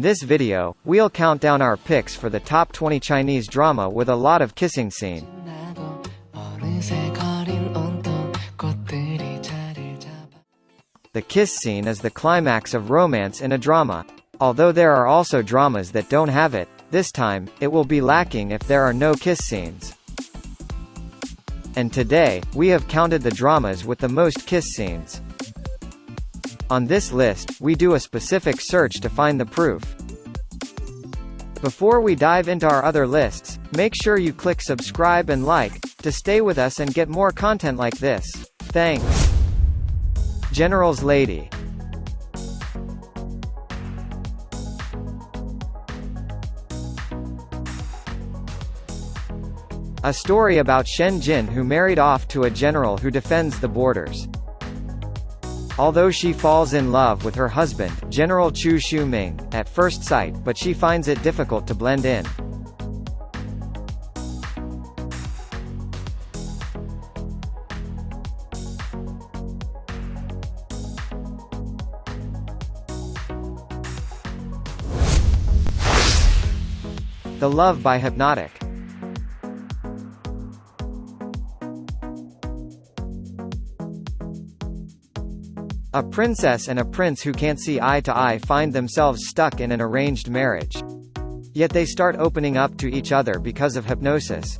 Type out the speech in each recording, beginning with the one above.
this video, we'll count down our picks for the top 20 Chinese drama with a lot of kissing scene. The kiss scene is the climax of romance in a drama. Although there are also dramas that don't have it, this time, it will be lacking if there are no kiss scenes. And today, we have counted the dramas with the most kiss scenes. On this list, we do a specific search to find the proof. Before we dive into our other lists, make sure you click subscribe and like, to stay with us and get more content like this. Thanks. General's Lady. A story about Shen Jin who married off to a general who defends the borders. Although she falls in love with her husband, General Chu Shuming, at first sight, but she finds it difficult to blend in. The Love by Hypnotic. A princess and a prince who can't see eye to eye find themselves stuck in an arranged marriage. Yet they start opening up to each other because of hypnosis.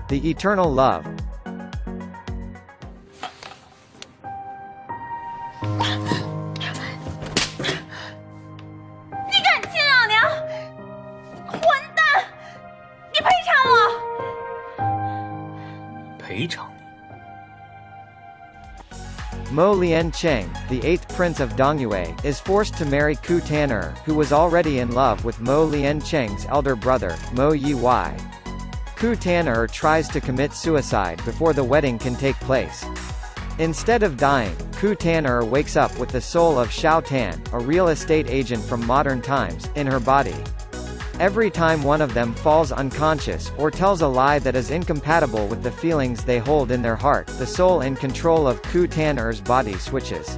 The Eternal Love. Mo Liancheng, the 8th prince of Dongyue, is forced to marry Ku Tan'er, who was already in love with Mo Liancheng's elder brother, Mo Yiwei. Ku Tan'er tries to commit suicide before the wedding can take place. Instead of dying, Ku Tan'er wakes up with the soul of Xiao Tan, a real estate agent from modern times, in her body. Every time one of them falls unconscious, or tells a lie that is incompatible with the feelings they hold in their heart, the soul in control of Ku Tan'er's body switches.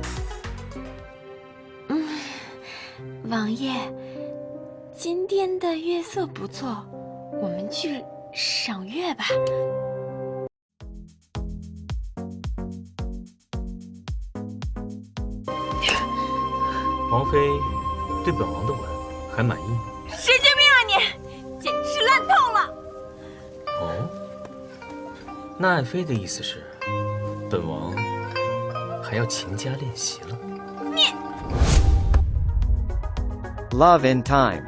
王爷，今天的月色不错，我们去赏月吧。王妃对本王的吻还满意吗？ 神经病啊你！简直烂透了！哦，那爱妃的意思是，本王还要勤加练习了。你 Love in Time.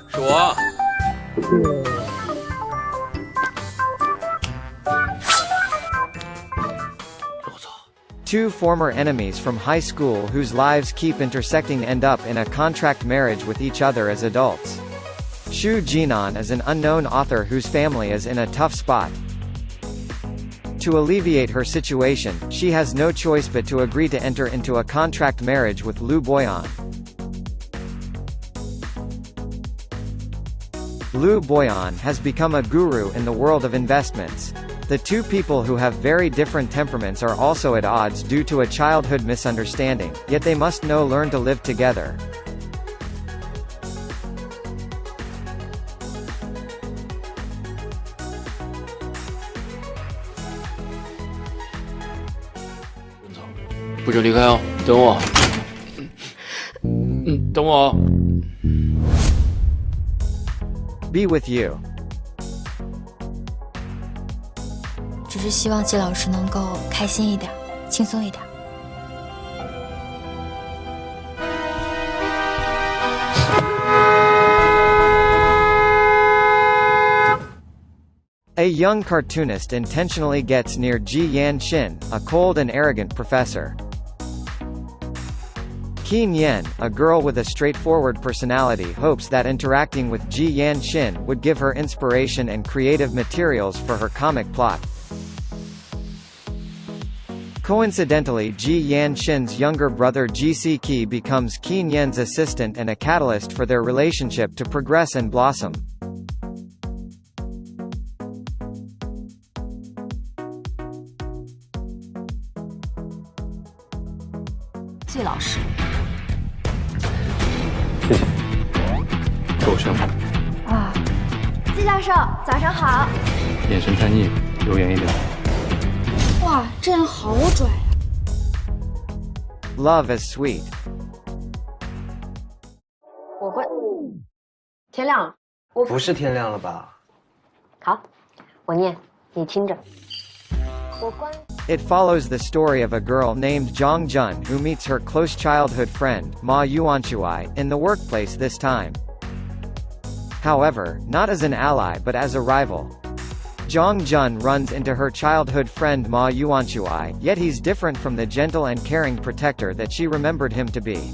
是我。Two former enemies from high school whose lives keep intersecting end up in a contract marriage with each other as adults. Xu Jinan is an unknown author whose family is in a tough spot. To alleviate her situation, she has no choice but to agree to enter into a contract marriage with Lu Boyan. Lu Boyan has become a guru in the world of investments. The two people who have very different temperaments are also at odds due to a childhood misunderstanding, yet they must learn to live together. Be with you. 只是希望季老师能够开心一点，轻松一点。A young cartoonist intentionally gets near Ji Yanxin, a cold and arrogant professor. Qin Yen, a girl with a straightforward personality, hopes that interacting with Ji Yanxin would give her inspiration and creative materials for her comic plot. Coincidentally, Ji Yan Shin's younger brother Ji Si Ki becomes Qin Yan's assistant and a catalyst for their relationship to progress and blossom. 季老师，谢谢。够生吗？啊，季教授，早上好。眼神太腻，离我远一点。哇，这人好拽啊！ Love is sweet. 我关。天亮了，不是天亮了吧？好，我念，你听着。我关。 It follows the story of a girl named Zhang Jun who meets her close childhood friend, Ma Yuanshui, in the workplace this time. However, not as an ally but as a rival. Zhang Jun runs into her childhood friend Ma Yuanshui, yet he's different from the gentle and caring protector that she remembered him to be.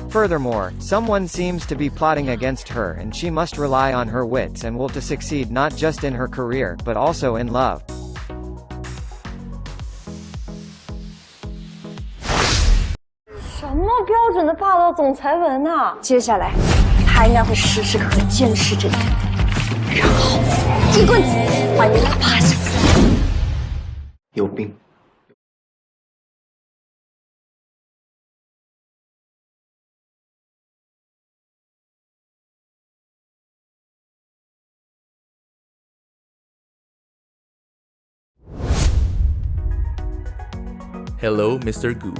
Furthermore, someone seems to be plotting against her and she must rely on her wits and will to succeed not just in her career, but also in love. 什么标准的霸道总裁文啊！接下来，他应该会时时刻刻监视着你，然后一棍子把你打趴下。有病。Hello, Mr. Gu.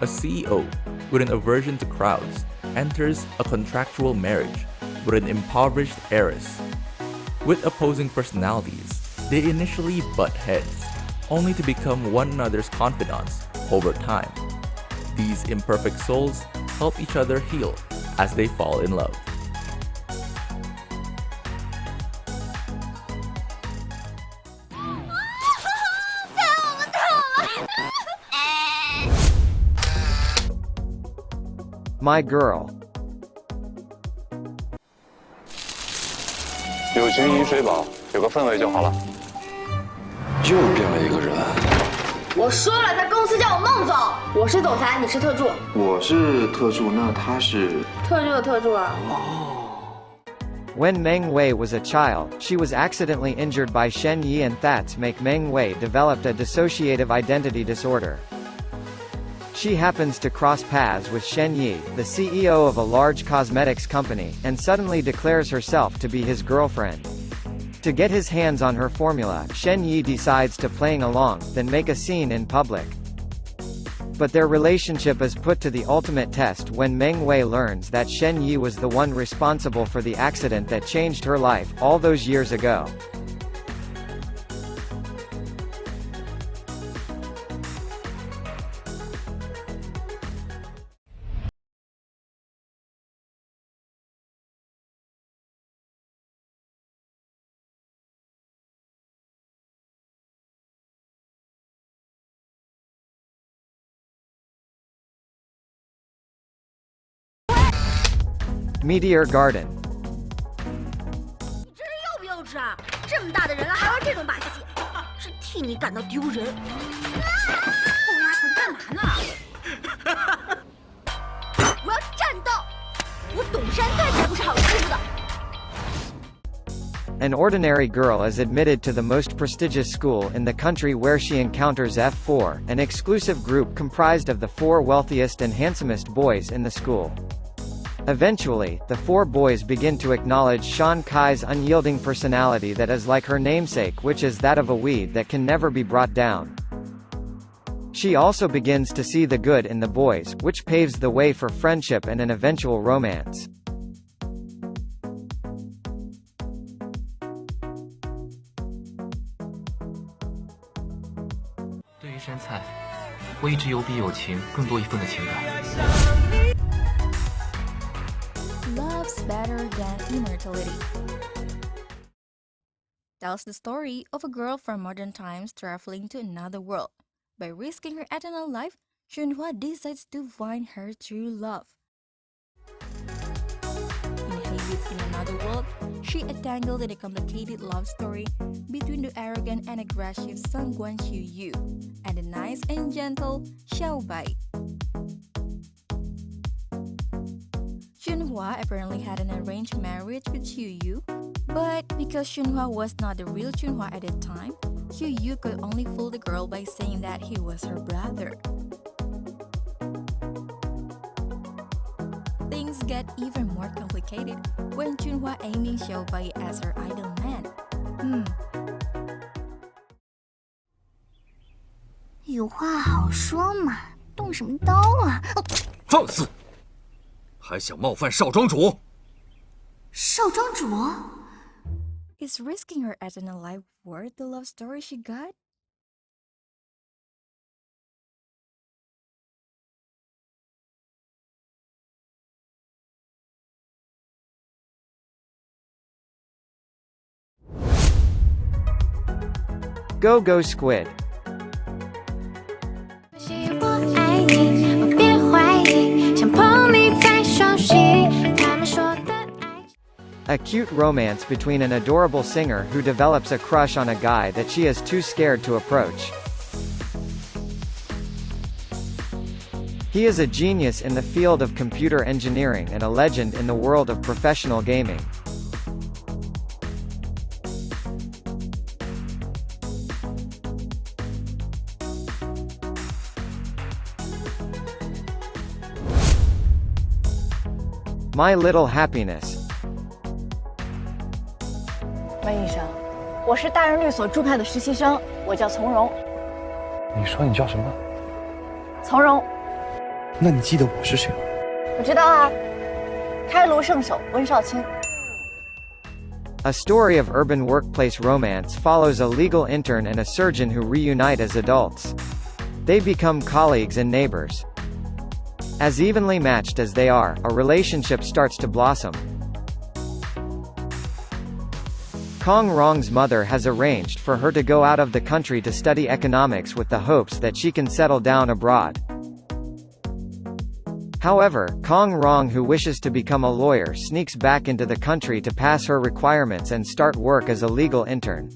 A CEO, with an aversion to crowds, enters a contractual marriage with an impoverished heiress. With opposing personalities, they initially butt heads, only to become one another's confidants over time. These imperfect souls help each other heal as they fall in love. My girl. 友情饮水饱，有个氛围就好了。又变了一个人。我说了，在公司叫我孟总，我是总裁，你是特助。我是特助，那他是特助的特助啊。When Meng Wei was a child, she was accidentally injured by Shen Yi and that's make Meng Wei developed a dissociative identity disorder. She happens to cross paths with Shen Yi, the CEO of a large cosmetics company, and suddenly declares herself to be his girlfriend. To get his hands on her formula, Shen Yi decides to playing along, then make a scene in public. But their relationship is put to the ultimate test when Meng Wei learns that Shen Yi was the one responsible for the accident that changed her life, all those years ago. Meteor Garden. 你这人幼不幼稚啊？这么大的人了还玩这种把戏，真替你感到丢人。臭丫头，你干嘛呢？我要战斗，我董山菜才不是好欺负的。 An ordinary girl is admitted to the most prestigious school in the country where she encounters F4, an exclusive group comprised of the 4 wealthiest and handsomest boys in the school. Eventually, the 4 boys begin to acknowledge Shan Kai's unyielding personality that is like her namesake, which is that of a weed that can never be brought down. She also begins to see the good in the boys, which paves the way for friendship and an eventual romance. 对于山菜，我一直有比友情更多一份的情感。 Love's better than immortality. Tells the story of a girl from modern times traveling to another world. By risking her eternal life, Xunhua decides to find her true love. In youth in another world, she entangled in a complicated love story between the arrogant and aggressive Sung Guan Xiu Yu and the nice and gentle Xiao Bai. Xunhua apparently had an arranged marriage with Xiu Yu, but because Xunhua was not the real Xunhua at that time, Xiu Yu could only fool the girl by saying that he was her brother. Things get even more complicated when Xunhua aiming Xiao Bai as her idol man. 有话好说嘛，动什么刀啊？放肆！还想冒犯少庄主？少庄主 Is risking her eternal life worth the love story she got? Go Go Squid. A cute romance between an adorable singer who develops a crush on a guy that she is too scared to approach. He is a genius in the field of computer engineering and a legend in the world of professional gaming. My Little Happiness. 温医生，我是大人律所驻派的实习生，我叫从容。你说你叫什么？从容。那你记得我是谁吗？我知道啊，开颅圣手温少卿。A story of urban workplace romance follows a legal intern and a surgeon who reunite as adults. They become colleagues and neighbors. As evenly matched as they are, a relationship starts to blossom. Kong Rong's mother has arranged for her to go out of the country to study economics with the hopes that she can settle down abroad. However, Kong Rong, who wishes to become a lawyer, sneaks back into the country to pass her requirements and start work as a legal intern.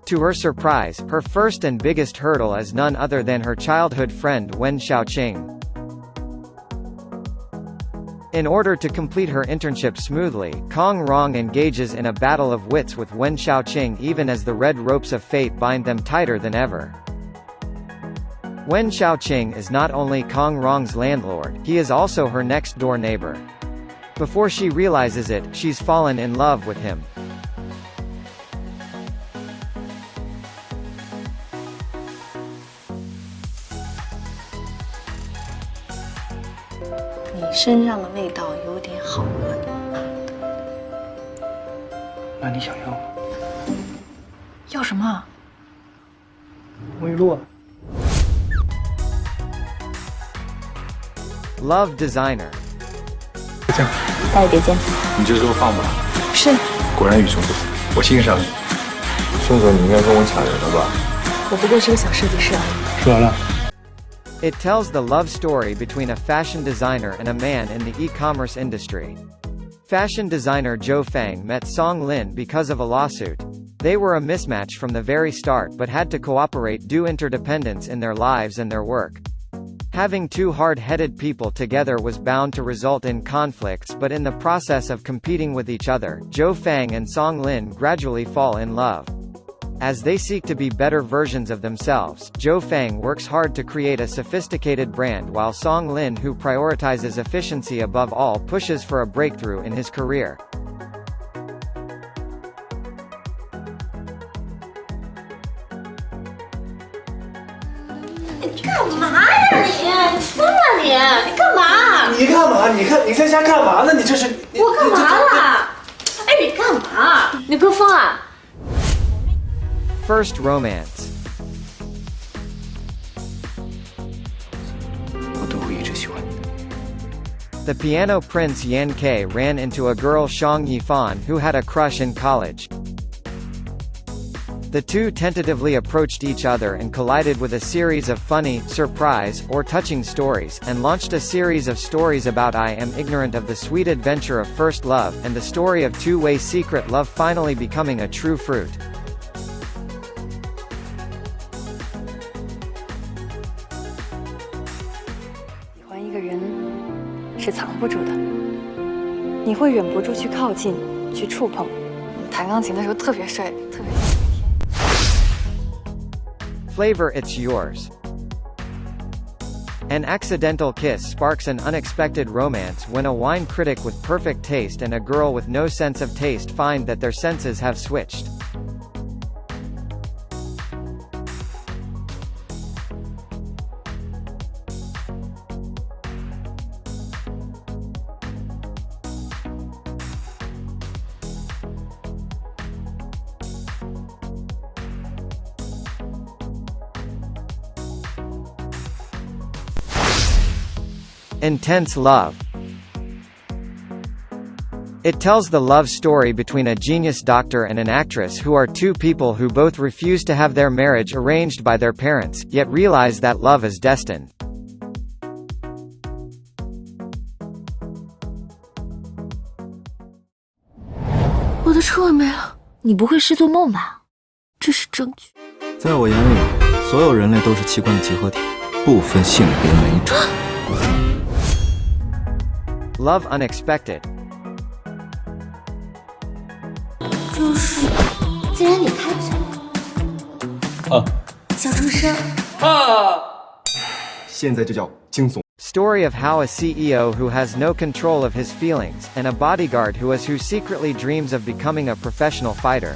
To her surprise, her first and biggest hurdle is none other than her childhood friend Wen Xiaoqing. In order to complete her internship smoothly, Kong Rong engages in a battle of wits with Wen Xiaoqing even as the red ropes of fate bind them tighter than ever. Wen Xiaoqing is not only Kong Rong's landlord, he is also her next-door neighbor. Before she realizes it, she's fallen in love with him. 你身上的味道有点好闻。那你想要吗？要什么？沐浴露啊。 Love Designer. 这样，大爷别见。你这是个放吧？是。果然与众不同，我欣赏你。顺手你应该跟我抢人了吧？我不过是个小设计师而已。说完了。 It tells the love story between a fashion designer and a man in the e-commerce industry. Fashion designer Zhou Feng met Song Lin because of a lawsuit. They were a mismatch from the very start but had to cooperate due interdependence in their lives and their work. Having two hard-headed people together was bound to result in conflicts, but in the process of competing with each other, Zhou Feng and Song Lin gradually fall in love. As they seek to be better versions of themselves, Zhou Feng works hard to create a sophisticated brand while Song Lin, who prioritizes efficiency above all, pushes for a breakthrough in his career. 你干嘛呀你？你疯了你？你干嘛？你干嘛？你在家干嘛呢？你这是我干嘛了？哎，你干嘛？你不是疯了？ First romance. 我都会一直喜欢你的。 The piano prince Yan Ke ran into a girl Shang Yifan who had a crush in college. The two tentatively approached each other and collided with a series of funny, surprise, or touching stories, and launched a series of stories about I am ignorant of the sweet adventure of first love, and the story of two-way secret love finally becoming a true fruit. 喜欢一个人是藏不住的，你会忍不住去靠近，去触碰。弹钢琴的时候特别帅，特别像。 Flavor it's yours. An accidental kiss sparks an unexpected romance when a wine critic with perfect taste and a girl with no sense of taste find that their senses have switched. Intense love. It tells the love story between a genius doctor and an actress who are two people who both refuse to have their marriage arranged by their parents, yet realize that love is destined. 我的车没了，你不会是做梦吧？这是证据。在我眼里，所有人类都是器官的集合体，不分性别美丑。 Love Unexpected. 就是，既然你开嘴，小畜生，现在就叫惊悚。 Story of how a CEO who has no control of his feelings, and a bodyguard who secretly dreams of becoming a professional fighter.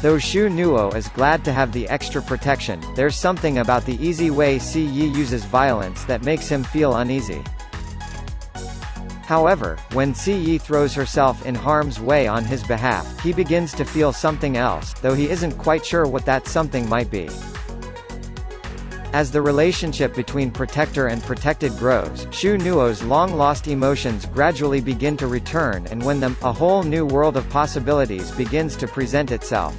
Though Shu Nuo is glad to have the extra protection, there's something about the easy way Yi uses violence that makes him feel uneasy. However, when Yi throws herself in harm's way on his behalf, he begins to feel something else, though he isn't quite sure what that something might be. As the relationship between protector and protected grows, Shu Nuo's long-lost emotions gradually begin to return, and when a whole new world of possibilities begins to present itself.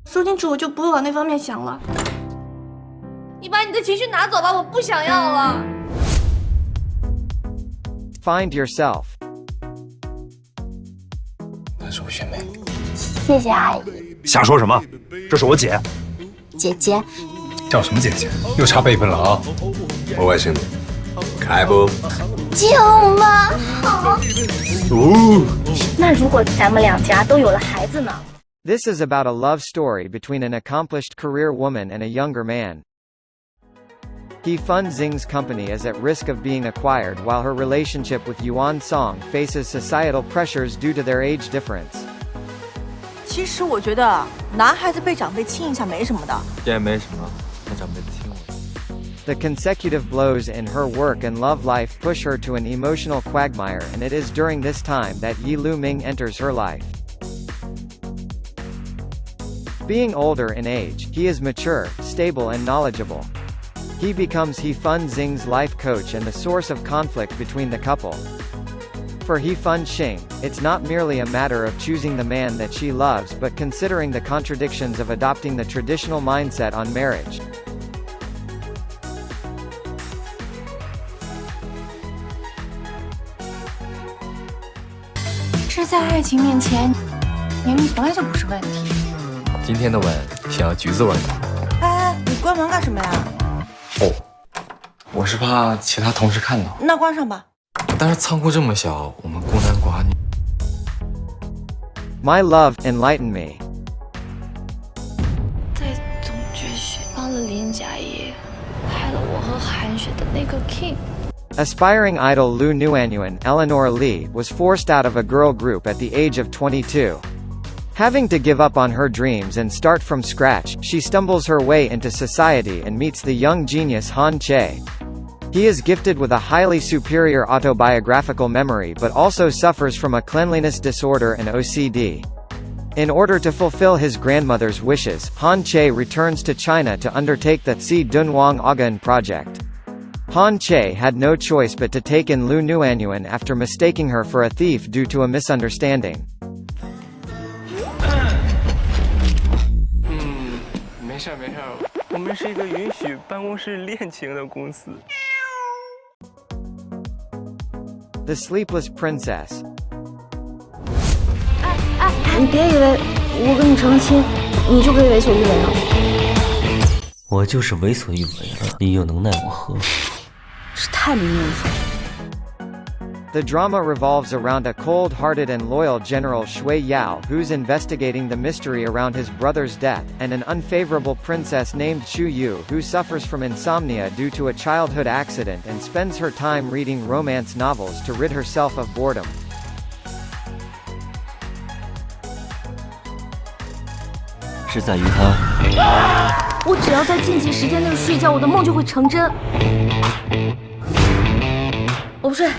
说清楚，我就不会往那方面想了。你把你的情绪拿走吧，我不想要了。Find yourself. 那是我学妹。谢谢阿姨。瞎说什么？这是我姐。姐姐。叫什么姐姐？又插辈分了啊！我外甥女，开不？舅妈好。那如果咱们两家都有了孩子呢？ This is about a love story between an accomplished career woman and a younger man. He-Fun Xing's company is at risk of being acquired while her relationship with Yuan Song faces societal pressures due to their age difference. 其实我觉得男孩子被长辈亲一下没什么的。也没什么，被长辈亲我。 The consecutive blows in her work and love life push her to an emotional quagmire, and it is during this time that Yi Lu-ming enters her life. Being older in age, he is mature, stable and knowledgeable. He becomes He-Fun Xing's life coach and the source of conflict between the couple. For He-Fun Xing, it's not merely a matter of choosing the man that she loves but considering the contradictions of adopting the traditional mindset on marriage. 是在爱情面前，年龄从来就不是问题。 今天的吻想要橘子味的。哎，你关门干什么呀？哦，我是怕其他同事看到。那关上吧。但是仓库这么小，我们孤男寡女。My Love Enlighen Me. 在总决选帮了林家爷，害了我和韩雪的那个 King。 Aspiring idol Lu Noonuan, Eleanor Lee, was forced out of a girl group at the age of 22. Having to give up on her dreams and start from scratch, she stumbles her way into society and meets the young genius Han Che. He is gifted with a highly superior autobiographical memory but also suffers from a cleanliness disorder and OCD. In order to fulfill his grandmother's wishes, Han Che returns to China to undertake the Xi Dunhuang Agan project. Han Che had no choice but to take in Lu Noonuan after mistaking her for a thief due to a misunderstanding. 没事没事，我们是一个允许办公室恋情的公司。The Sleepless Princess. 你别以为我跟你成了亲，你就可以为所欲为了。我就是为所欲为了，你又能奈我何？这太没面子了。 The drama revolves around a cold-hearted and loyal General Shui Yao who's investigating the mystery around his brother's death, and an unfavorable princess named Chu Yu who suffers from insomnia due to a childhood accident and spends her time reading romance novels to rid herself of boredom. 是在于他。我只要在禁忌时间内睡觉，我的梦就会成真。我不睡。